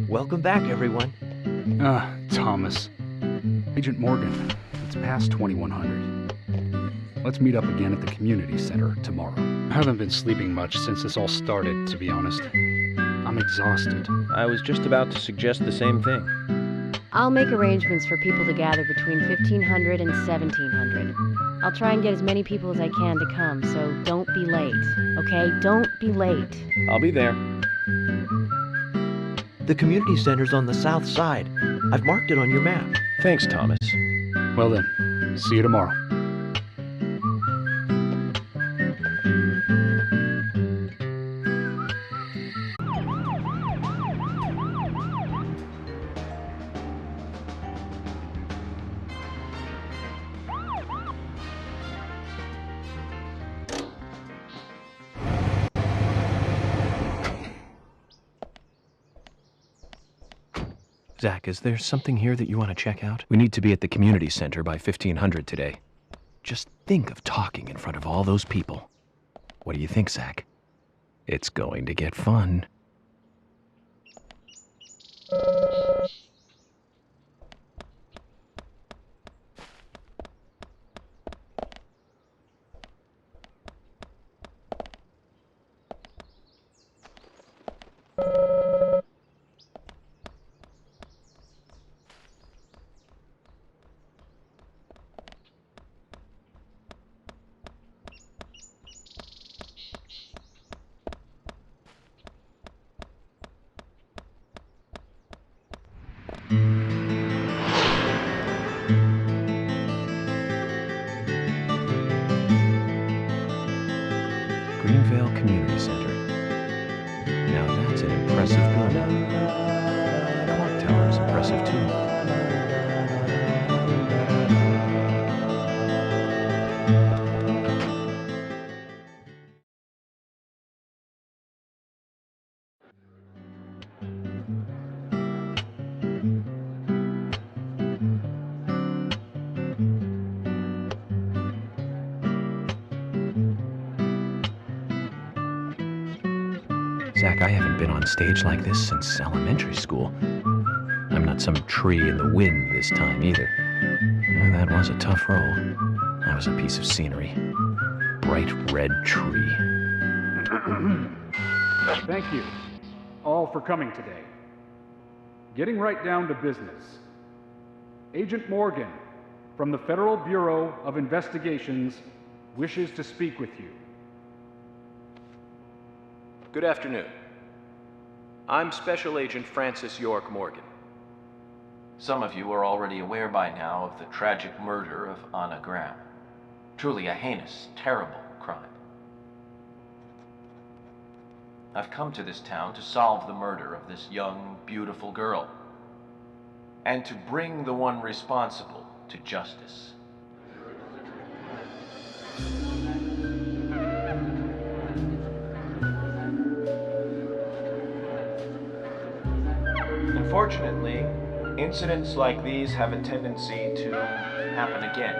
Welcome back, everyone. Thomas. Agent Morgan, it's past 2100. Let's meet up again at the community center tomorrow. I haven't been sleeping much since this all started, to be honest. I'm exhausted. I was just about to suggest the same thing. I'll make arrangements for people to gather between 1500 and 1700. I'll try and get as many people as I can to come, so don't be late, okay? Don't be late. I'll be there. The community center's on the south side. I've marked it on your map. Thanks, Thomas. Well then, see you tomorrow. Zach, is there something here that you want to check out? We need to be at the community center by 1500 today. Just think of talking in front of all those people. What do you think, Zach? It's going to get fun. Greenvale Community Center. Now that's an impressive building. The clock tower is impressive too. Zach, I haven't been on stage like this since elementary school. I'm not some tree in the wind this time either. That was a tough role. That was a piece of scenery. Bright red tree. Thank you all for coming today. Getting right down to business. Agent Morgan from the Federal Bureau of Investigations wishes to speak with you. Good afternoon. I'm Special Agent Francis York Morgan. Some of you are already aware by now of the tragic murder of Anna Graham. Truly a heinous, terrible crime. I've come to this town to solve the murder of this young, beautiful girl, and to bring the one responsible to justice. Unfortunately, incidents like these have a tendency to happen again.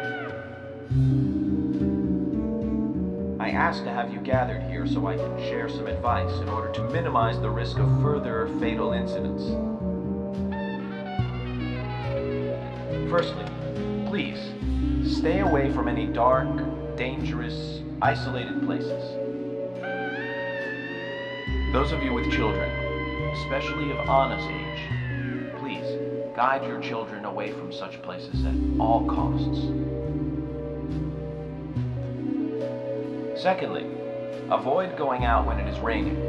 I asked to have you gathered here so I can share some advice in order to minimize the risk of further fatal incidents. Firstly, please, stay away from any dark, dangerous, isolated places. Those of you with children, especially of Anna's age, please guide your children away from such places at all costs. Secondly, avoid going out when it is raining.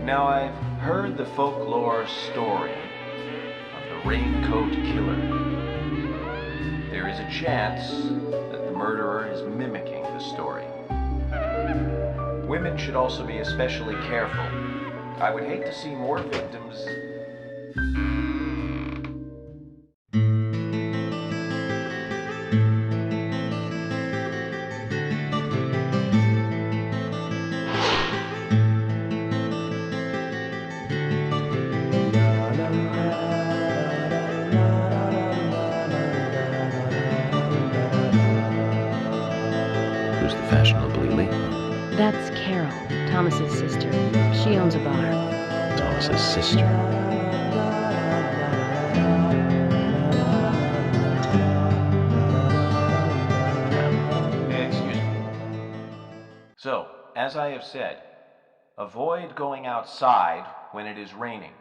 Now, I've heard the folklore story of the raincoat killer. There is a chance that the murderer is mimicking the story. Women should also be especially careful. I would hate to see more victims. Who's the fashionably late one? That's Carol, Thomas's sister. She owns a bar. Oh, Thomas's sister. Excuse me. So, as I have said, avoid going outside when it is raining.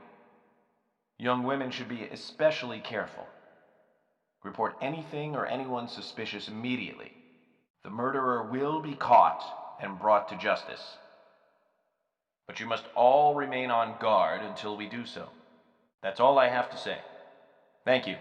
Young women should be especially careful. Report anything or anyone suspicious immediately. The murderer will be caught and brought to justice. But you must all remain on guard until we do so. That's all I have to say. Thank you.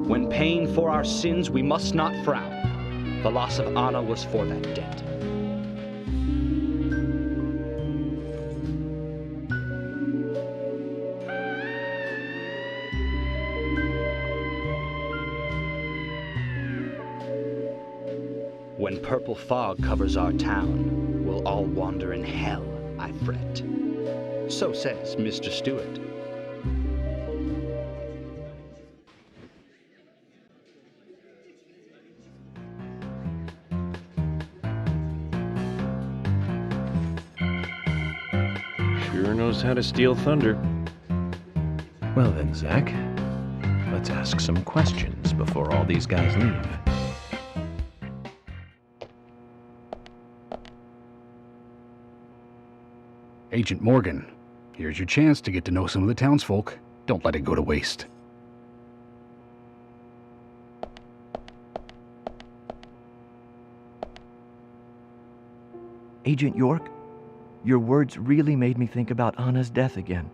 When paying for our sins, we must not frown. The loss of Anna was for that debt. When purple fog covers our town, we'll all wander in hell, I fret. So says Mr. Stewart. Sure knows how to steal thunder. Well then, Zach, let's ask some questions before all these guys leave. Agent Morgan, here's your chance to get to know some of the townsfolk. Don't let it go to waste. Agent York, your words really made me think about Anna's death again.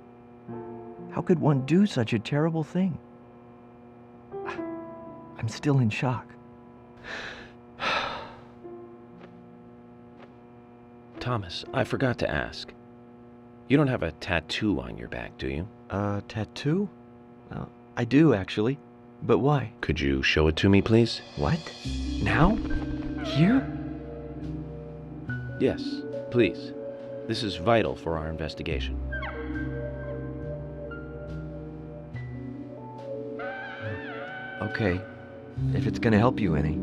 How could one do such a terrible thing? I'm still in shock. Thomas, I forgot to ask. You don't have a tattoo on your back, do you? Tattoo? I do, actually. But why? Could you show it to me, please? What? Now? Here? Yes, please. This is vital for our investigation. Okay, if it's gonna help you any.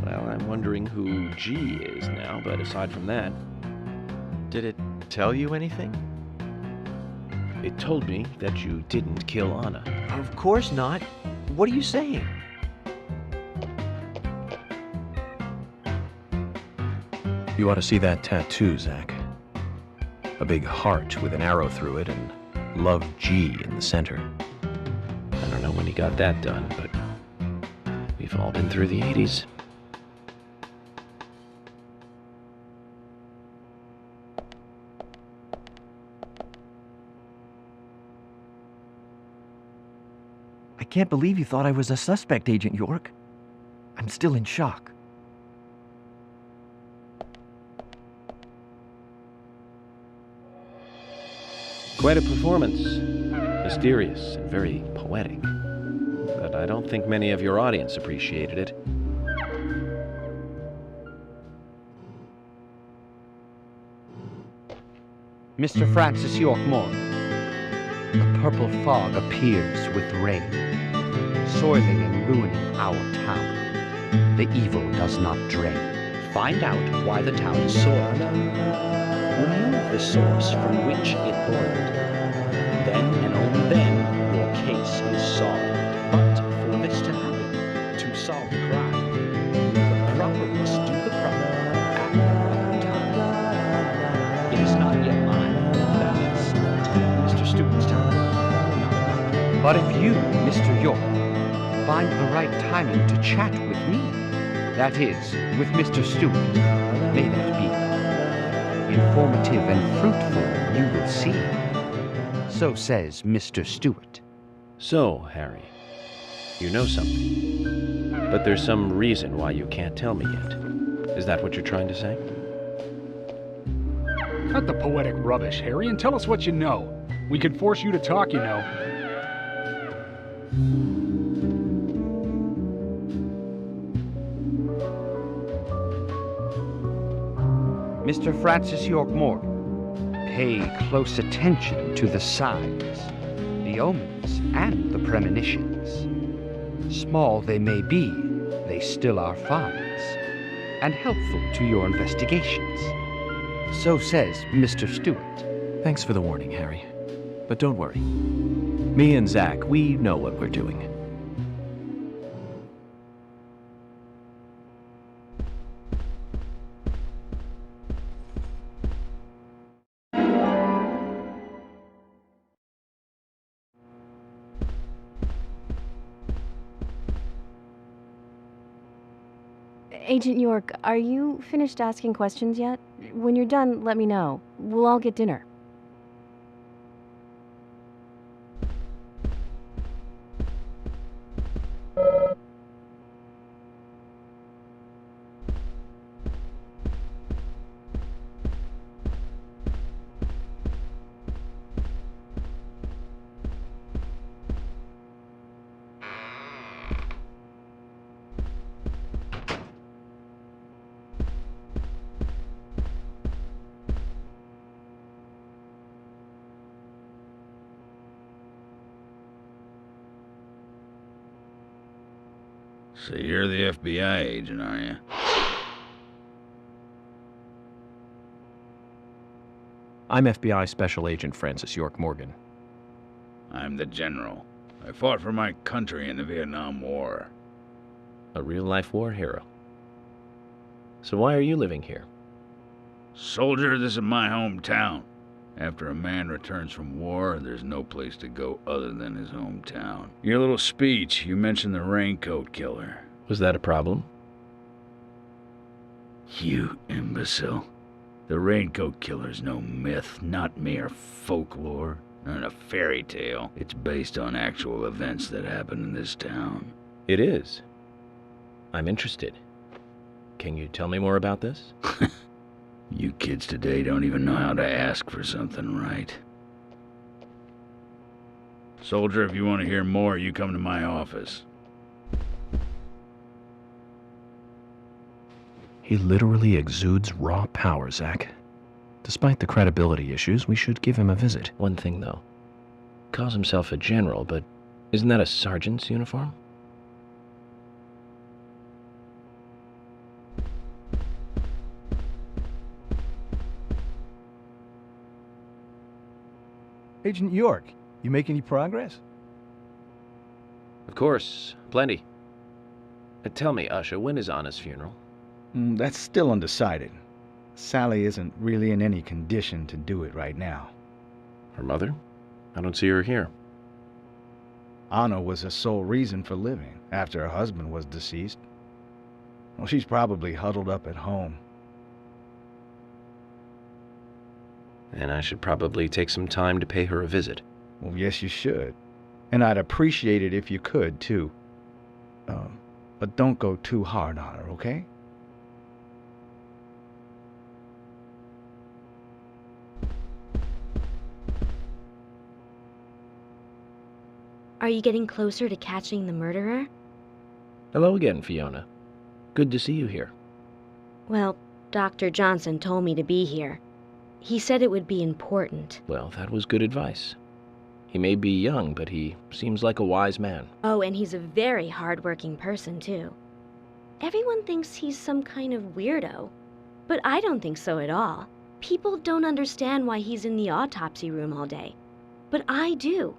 Well, I'm wondering who G is now, but aside from that, Did it tell you anything? it told me that you didn't kill Anna. Of course not. What are you saying? You ought to see that tattoo, Zach. A big heart with an arrow through it and Love G in the center. I don't know when he got that done, but we've all been through the 80s. I can't believe you thought I was a suspect, Agent York. I'm still in shock. Quite a performance. Mysterious and very poetic. But I don't think many of your audience appreciated it. Mr. Francis York Morgan, the purple fog appears with rain, soiling and ruining our town. The evil does not drain. Find out why the town is soiled. Remove the source from which it boiled. Then and only then your case is solved. But for this to happen, to solve the crime, the proper must do the proper at the proper time. It is not yet mine, that is Mr. Stewart's time, not mine. But if you, Mr. York, find the right timing to chat with me, that is, with Mr. Stewart, may that be informative and fruitful, you will see. So says Mr. Stewart. So, Harry, You know something. But there's some reason why you can't tell me yet. Is that what you're trying to say? Cut the poetic rubbish, Harry, and tell us what you know. We could force you to talk, you know. Mr. Francis York Morgan, pay close attention to the signs, the omens, and the premonitions. Small they may be, they still are finds, and helpful to your investigations. So says Mr. Stewart. Thanks for the warning, Harry. But don't worry. Me and Zach, we know what we're doing. Agent York, are you finished asking questions yet? When you're done, let me know. We'll all get dinner. So you're the FBI agent, are you? I'm FBI Special Agent Francis York Morgan. I'm the general. I fought for my country in the Vietnam War. A real-life war hero. So why are you living here? Soldier, this is my hometown. After a man returns from war, there's no place to go other than his hometown. Your little speech, you mentioned the raincoat killer. Was that a problem? You imbecile. The raincoat killer's no myth, not mere folklore, not a fairy tale. It's based on actual events that happened in this town. It is. I'm interested. Can you tell me more about this? You kids today don't even know how to ask for something right. Soldier, if you want to hear more, you come to my office. He literally exudes raw power, Zach. Despite the credibility issues, we should give him a visit. One thing, though. Calls himself a general, but isn't that a sergeant's uniform? Agent York, you make any progress? Of course, plenty. Tell me, Usha, when is Anna's funeral? That's still undecided. Sally isn't really in any condition to do it right now. Her mother? I don't see her here. Anna was her sole reason for living after her husband was deceased. Well, she's probably huddled up at home. And I should probably take some time to pay her a visit. Well, yes, you should. And I'd appreciate it if you could, too. But don't go too hard on her, okay? Are you getting closer to catching the murderer? Hello again, Fiona. Good to see you here. Well, Dr. Johnson told me to be here. He said it would be important. Well, that was good advice. He may be young, but he seems like a wise man. Oh, and he's a very hard-working person, too. Everyone thinks he's some kind of weirdo, but I don't think so at all. People don't understand why he's in the autopsy room all day, but I do.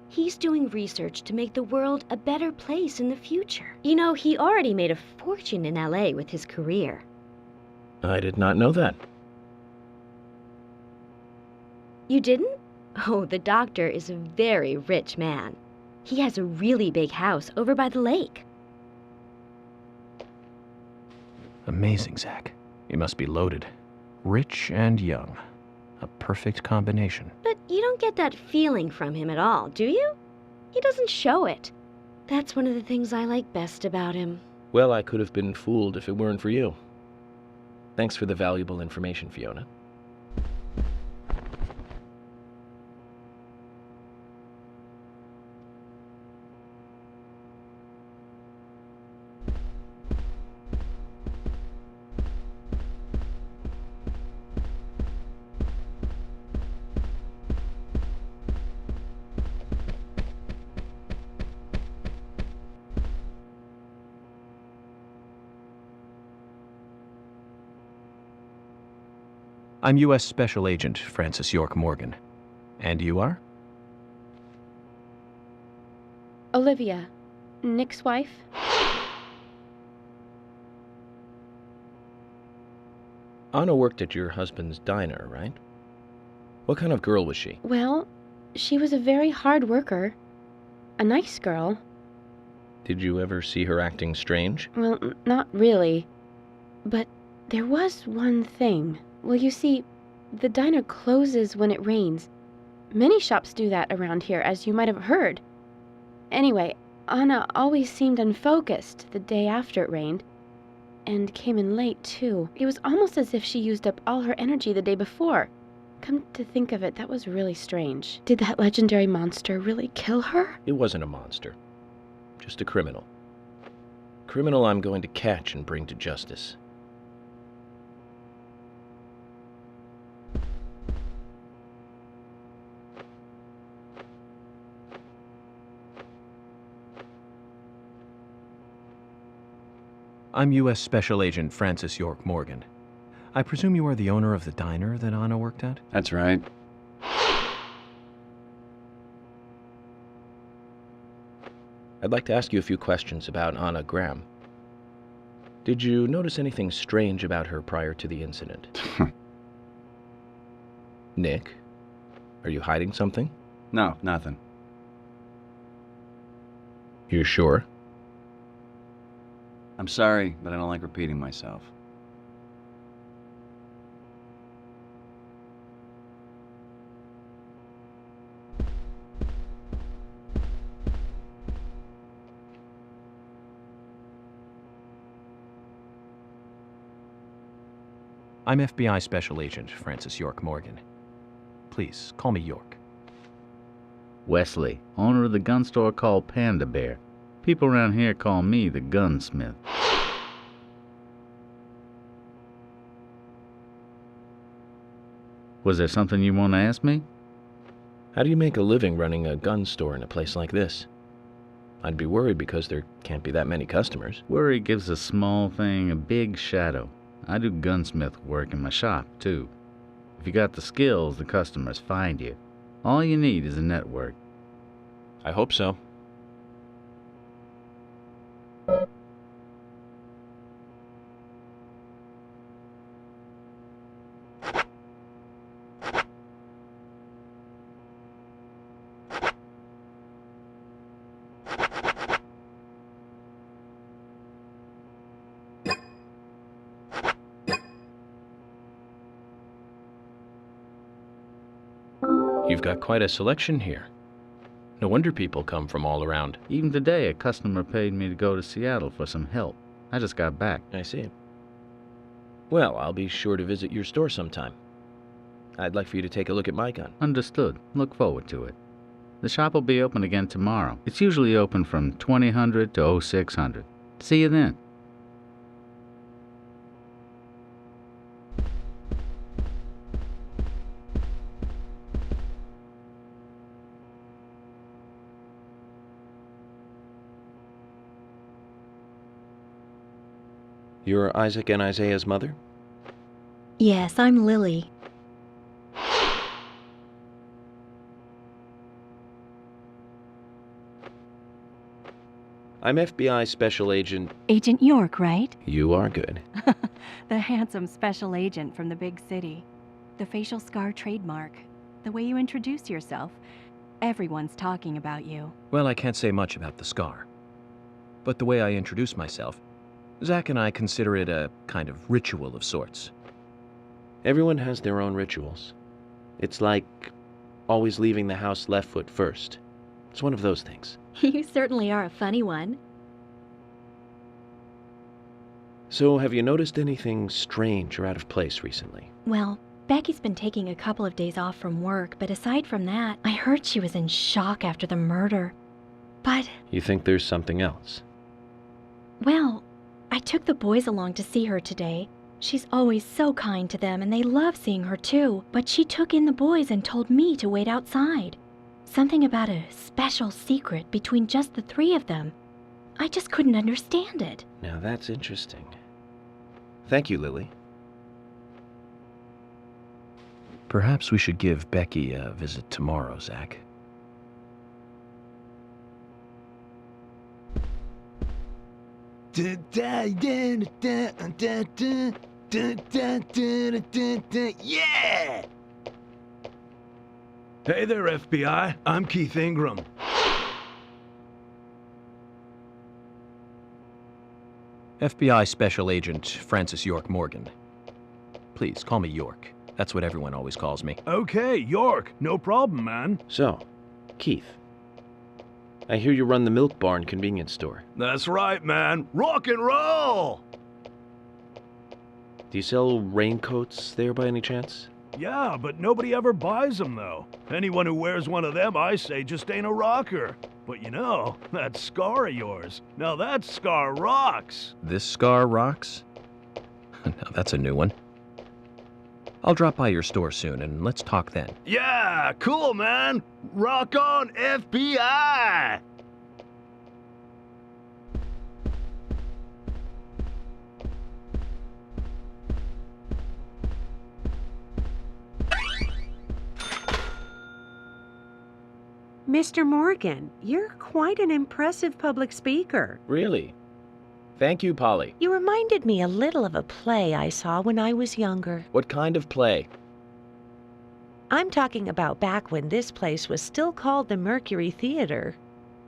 He's doing research to make the world a better place in the future. You know, he already made a fortune in LA with his career. I did not know that. You didn't? Oh, the doctor is a very rich man. He has a really big house over by the lake. Amazing, Zach. He must be loaded. Rich and young. A perfect combination. But you don't get that feeling from him at all, do you? He doesn't show it. That's one of the things I like best about him. Well, I could have been fooled if it weren't for you. Thanks for the valuable information, Fiona. I'm U.S. Special Agent Francis York Morgan. And you are? Olivia, Nick's wife. Anna worked at your husband's diner, right? What kind of girl was she? Well, she was a very hard worker. A nice girl. Did you ever see her acting strange? Well, not really. But there was one thing. Well, you see, the diner closes when it rains. Many shops do that around here, as you might have heard. Anyway, Anna always seemed unfocused the day after it rained. And came in late, too. It was almost as if she used up all her energy the day before. Come to think of it, that was really strange. Did that legendary monster really kill her? It wasn't a monster. Just a criminal. Criminal I'm going to catch and bring to justice. I'm U.S. Special Agent Francis York Morgan. I presume you are the owner of the diner that Anna worked at? That's right. I'd like to ask you a few questions about Anna Graham. Did you notice anything strange about her prior to the incident? Nick, are you hiding something? No, nothing. You're sure? I'm sorry, but I don't like repeating myself. I'm FBI Special Agent Francis York Morgan. Please, call me York. Wesley, owner of the gun store called Panda Bear. People around here call me the gunsmith. Was there something you want to ask me? How do you make a living running a gun store in a place like this? I'd be worried because there can't be that many customers. Worry gives a small thing a big shadow. I do gunsmith work in my shop, too. If you got the skills, the customers find you. All you need is a network. I hope so. You've got quite a selection here. No wonder people come from all around. Even today, a customer paid me to go to Seattle for some help. I just got back. I see. Well, I'll be sure to visit your store sometime. I'd like for you to take a look at my gun. Understood. Look forward to it. The shop will be open again tomorrow. It's usually open from 2000 to 0600. See you then. You're Isaac and Isaiah's mother? Yes, I'm Lily. I'm FBI Special Agent... Agent York, right? You are good. The handsome special agent from the big city. The facial scar trademark. The way you introduce yourself. Everyone's talking about you. Well, I can't say much about the scar. But the way I introduce myself, Zach and I consider it a kind of ritual of sorts. Everyone has their own rituals. It's like always leaving the house left foot first. It's one of those things. You certainly are a funny one. So, have you noticed anything strange or out of place recently? Well, Becky's been taking a couple of days off from work, but aside from that, I heard she was in shock after the murder. But, You think there's something else? well, I took the boys along to see her today. She's always so kind to them, and they love seeing her too. But she took in the boys and told me to wait outside. Something about a special secret between just the three of them. I just couldn't understand it. Now that's interesting. Thank you, Lily. Perhaps we should give Becky a visit tomorrow, Zach. Yeah! Hey there, FBI. I'm Keith Ingram. FBI Special Agent Francis York Morgan. Please, call me York. That's what everyone always calls me. Okay, York. No problem, man. So, Keith, I hear you run the Milk Barn convenience store. That's right, man. Rock and roll! Do you sell raincoats there by any chance? Yeah, but nobody ever buys them, though. Anyone who wears one of them, I say, just ain't a rocker. But you know, that scar of yours, now that scar rocks. This scar rocks? Now that's a new one. I'll drop by your store soon, and let's talk then. Yeah, cool, man. Rock on, FBI! Mr. Morgan, you're quite an impressive public speaker. Really? Thank you, Polly. You reminded me a little of a play I saw when I was younger. What kind of play? I'm talking about back when this place was still called the Mercury Theater.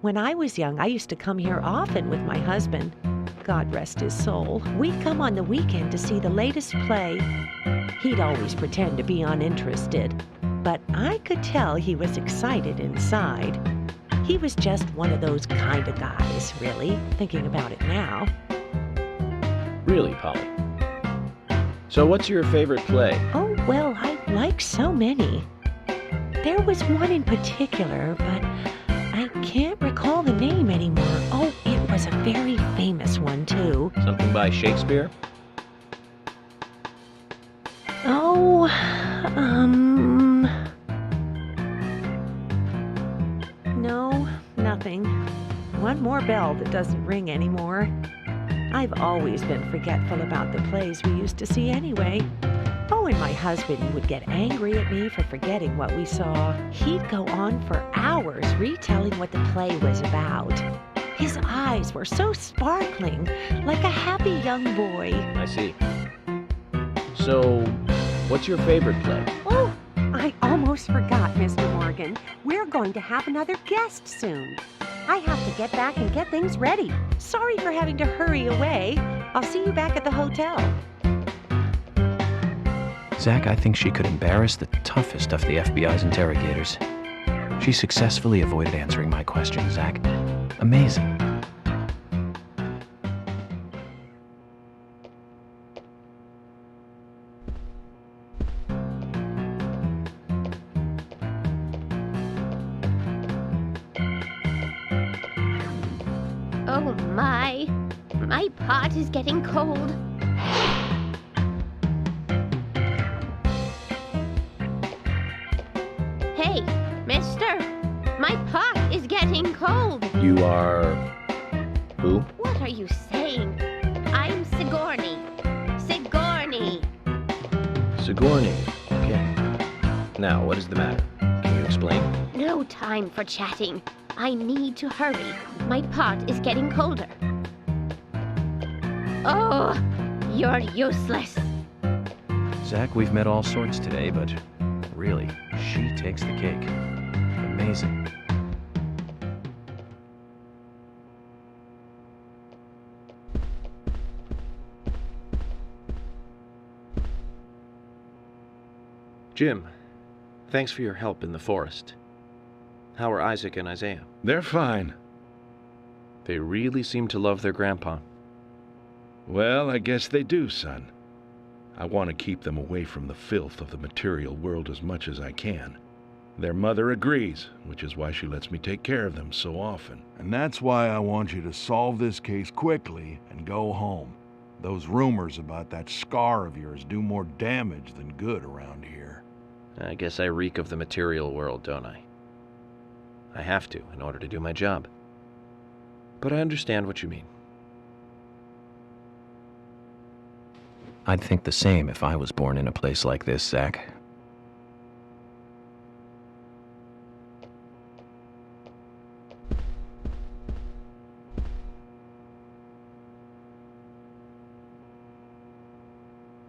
When I was young, I used to come here often with my husband. God rest his soul. We'd come on the weekend to see the latest play. He'd always pretend to be uninterested, but I could tell he was excited inside. He was just one of those kind of guys, really, thinking about it now. Really, Polly? So what's your favorite play? Oh, well, I like so many. There was one in particular, but I can't recall the name anymore. Oh, it was a very famous one, too. Something by Shakespeare? Oh, no, nothing. One more bell that doesn't ring anymore. I've always been forgetful about the plays we used to see anyway. Oh, and my husband would get angry at me for forgetting what we saw. He'd go on for hours retelling what the play was about. His eyes were so sparkling, like a happy young boy. I see. So, what's your favorite play? Oh, I almost forgot, Mr. Morgan. We're going to have another guest soon. I have to get back and get things ready. Sorry for having to hurry away. I'll see you back at the hotel. Zach, I think she could embarrass the toughest of the FBI's interrogators. She successfully avoided answering my question, Zach. Amazing. Oh my pot is getting cold. Hey, mister, my pot is getting cold. You are... who? What are you saying? I'm Sigourney. Sigourney. Sigourney. Okay. Now, what is the matter? Can you explain? No time for chatting. I need to hurry. My pot is getting colder. Oh, you're useless. Zach, we've met all sorts today, but really, she takes the cake. Amazing. Jim, thanks for your help in the forest. How are Isaac and Isaiah? They're fine. They really seem to love their grandpa. Well, I guess they do, son. I want to keep them away from the filth of the material world as much as I can. Their mother agrees, which is why she lets me take care of them so often. And that's why I want you to solve this case quickly and go home. Those rumors about that scar of yours do more damage than good around here. I guess I reek of the material world, don't I? I have to, in order to do my job. But I understand what you mean. I'd think the same if I was born in a place like this, Zach.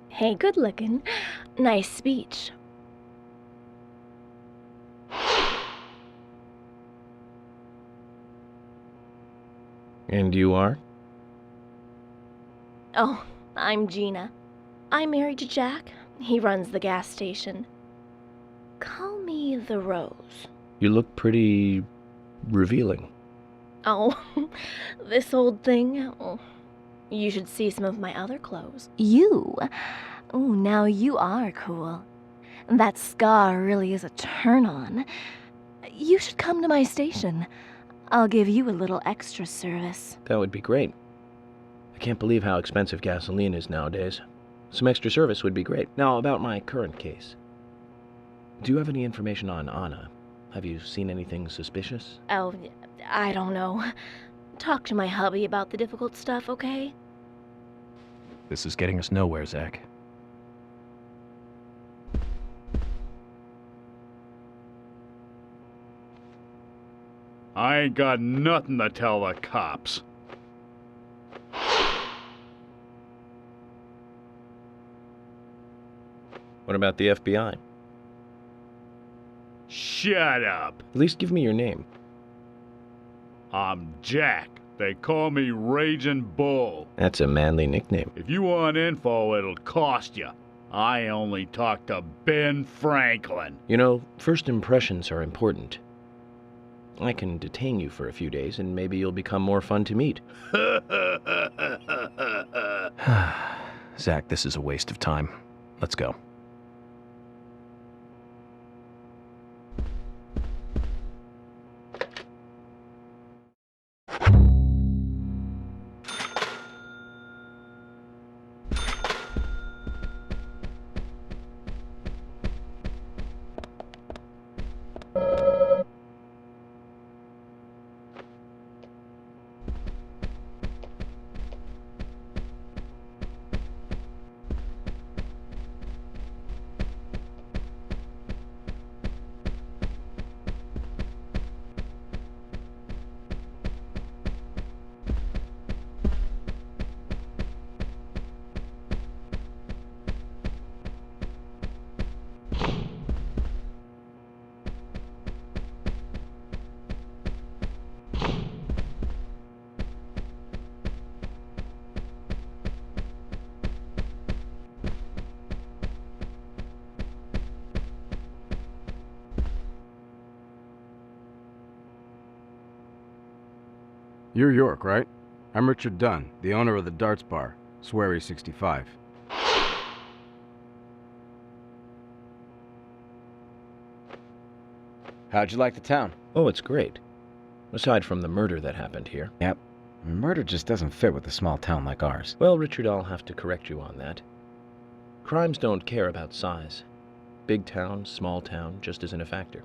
Hey, good looking. Nice speech. And you are? Oh, I'm Gina. I'm married to Jack. He runs the gas station. Call me the Rose. You look pretty revealing. Oh, this old thing. Oh, you should see some of my other clothes. You? Oh, now you are cool. That scar really is a turn-on. You should come to my station. I'll give you a little extra service. That would be great. I can't believe how expensive gasoline is nowadays. Some extra service would be great. Now, about my current case. Do you have any information on Anna? Have you seen anything suspicious? Oh, I don't know. Talk to my hubby about the difficult stuff, okay? This is getting us nowhere, Zach. I ain't got nothing to tell the cops. What about the FBI? Shut up. At least give me your name. I'm Jack. They call me Raging Bull. That's a manly nickname. If you want info, it'll cost you. I only talk to Ben Franklin. You know, first impressions are important. I can detain you for a few days, and maybe you'll become more fun to meet. Zach, this is a waste of time. Let's go. You're York, right? I'm Richard Dunn, the owner of the Darts Bar, Swery 65. How'd you like the town? Oh, it's great. Aside from the murder that happened here. Yep. Murder just doesn't fit with a small town like ours. Well, Richard, I'll have to correct you on that. Crimes don't care about size. Big town, small town, just isn't a factor.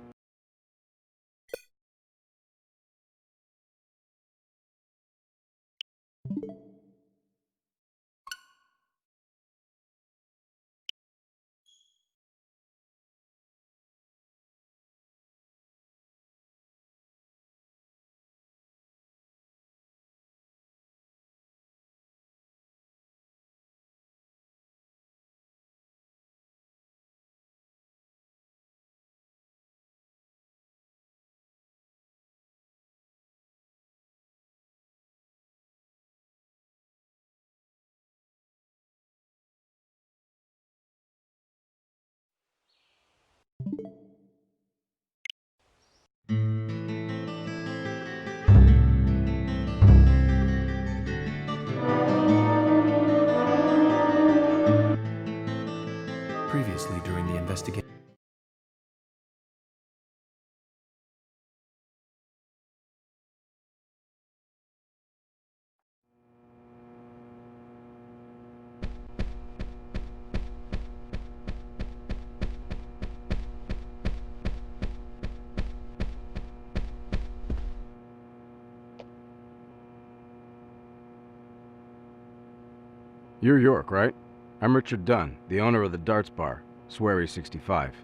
You're York, right? I'm Richard Dunn, the owner of the Darts Bar, Swery 65.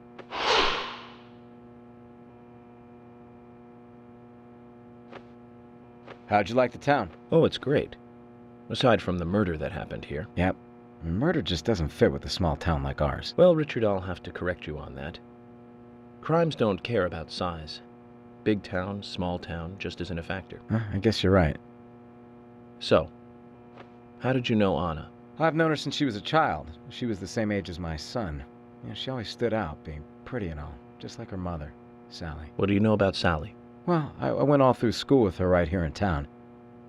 How'd you like the town? Oh, it's great. Aside from the murder that happened here. Yep. Murder just doesn't fit with a small town like ours. Well, Richard, I'll have to correct you on that. Crimes don't care about size. Big town, small town, just isn't a factor. I guess you're right. So, how did you know Anna? I've known her since she was a child. She was the same age as my son. She always stood out, being pretty and all, just like her mother, Sally. What do you know about Sally? Well, I went all through school with her right here in town.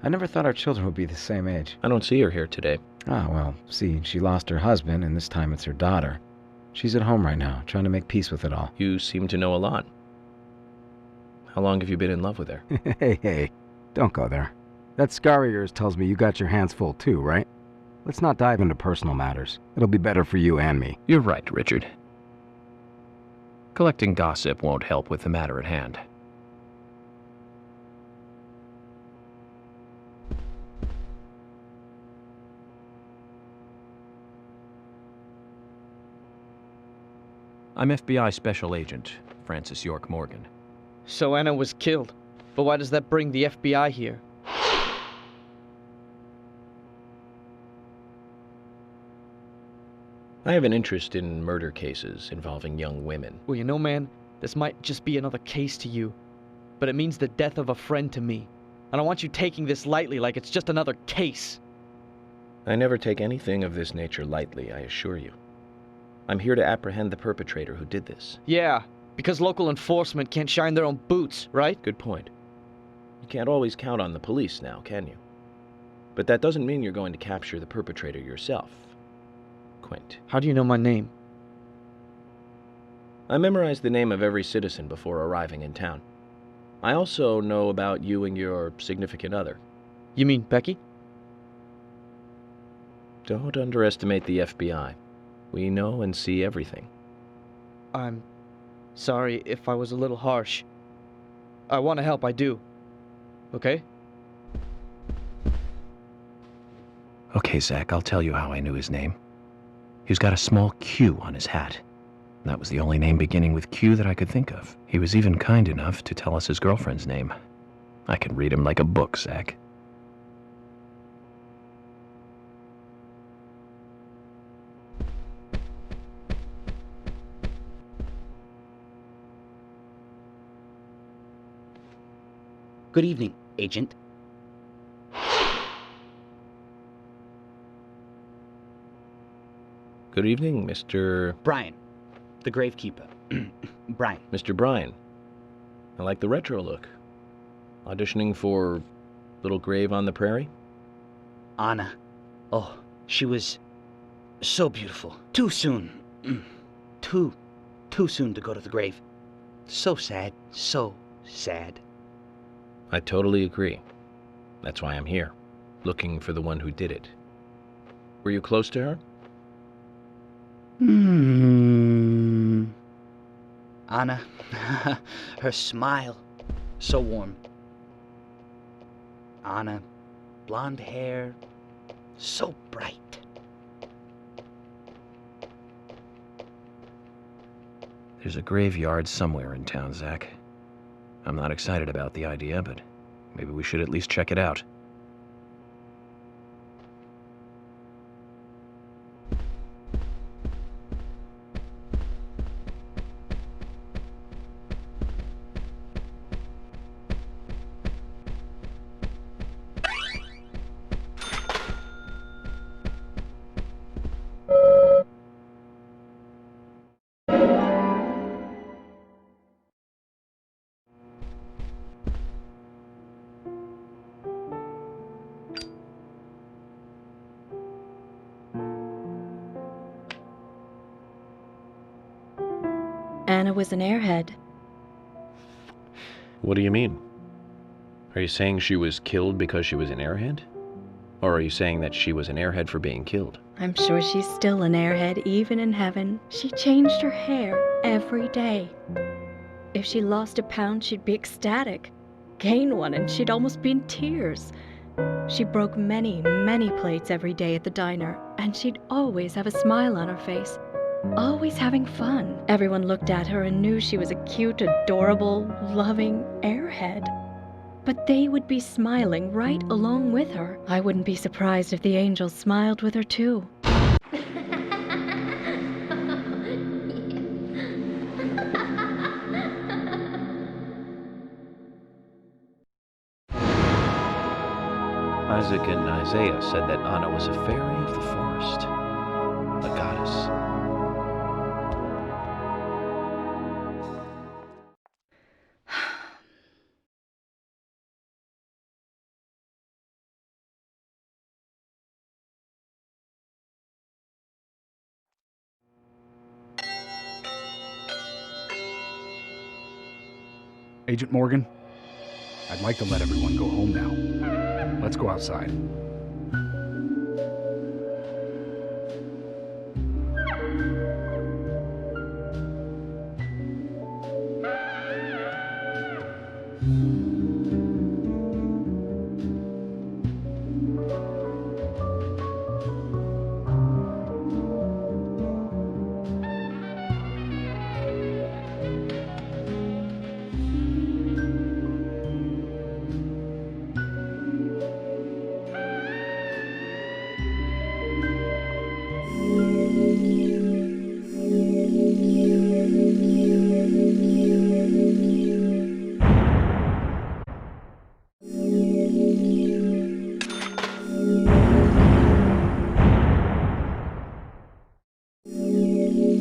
I never thought our children would be the same age. I don't see her here today. Ah, well, see, she lost her husband, and this time it's her daughter. She's at home right now, trying to make peace with it all. You seem to know a lot. How long have you been in love with her? Hey, don't go there. That scar of yours tells me you got your hands full too, right? Let's not dive into personal matters. It'll be better for you and me. You're right, Richard. Collecting gossip won't help with the matter at hand. I'm FBI Special Agent Francis York Morgan. So Anna was killed. But why does that bring the FBI here? I have an interest in murder cases involving young women. Well, you know, man, this might just be another case to you. But it means the death of a friend to me. I don't want you taking this lightly like it's just another case. I never take anything of this nature lightly, I assure you. I'm here to apprehend the perpetrator who did this. Yeah, because local enforcement can't shine their own boots, right? Good point. You can't always count on the police now, can you? But that doesn't mean you're going to capture the perpetrator yourself. Quint. How do you know my name? I memorized the name of every citizen before arriving in town. I also know about you and your significant other. You mean Becky? Don't underestimate the FBI. We know and see everything. I'm sorry if I was a little harsh. I want to help, I do. Okay? Okay, Zach, I'll tell you how I knew his name. He's got a small Q on his hat. That was the only name beginning with Q that I could think of. He was even kind enough to tell us his girlfriend's name. I can read him like a book, Zach. Good evening, Agent. Good evening, Mr. Brian, the gravekeeper. Brian. Mr. Brian. I like the retro look. Auditioning for Little Grave on the Prairie? Anna. Oh, she was so beautiful. Too soon. Too soon to go to the grave. So sad. So sad. I totally agree. That's why I'm here, looking for the one who did it. Were you close to her? Anna, her smile, so warm. Anna, blonde hair, so bright. There's a graveyard somewhere in town, Zach. I'm not excited about the idea, but maybe we should at least check it out. Anna was an airhead. What do you mean? Are you saying she was killed because she was an airhead? Or are you saying that she was an airhead for being killed? I'm sure she's still an airhead even in heaven. She changed her hair every day. If she lost a pound, she'd be ecstatic. Gain one and she'd almost be in tears. She broke many, many plates every day at the diner, and she'd always have a smile on her face, always having fun. Everyone looked at her and knew she was a cute, adorable, loving airhead. But they would be smiling right along with her. I wouldn't be surprised if the angels smiled with her too. Isaac and Isaiah said that Anna was a fairy of the forest, a goddess. Agent Morgan, I'd like to let everyone go home now. Let's go outside.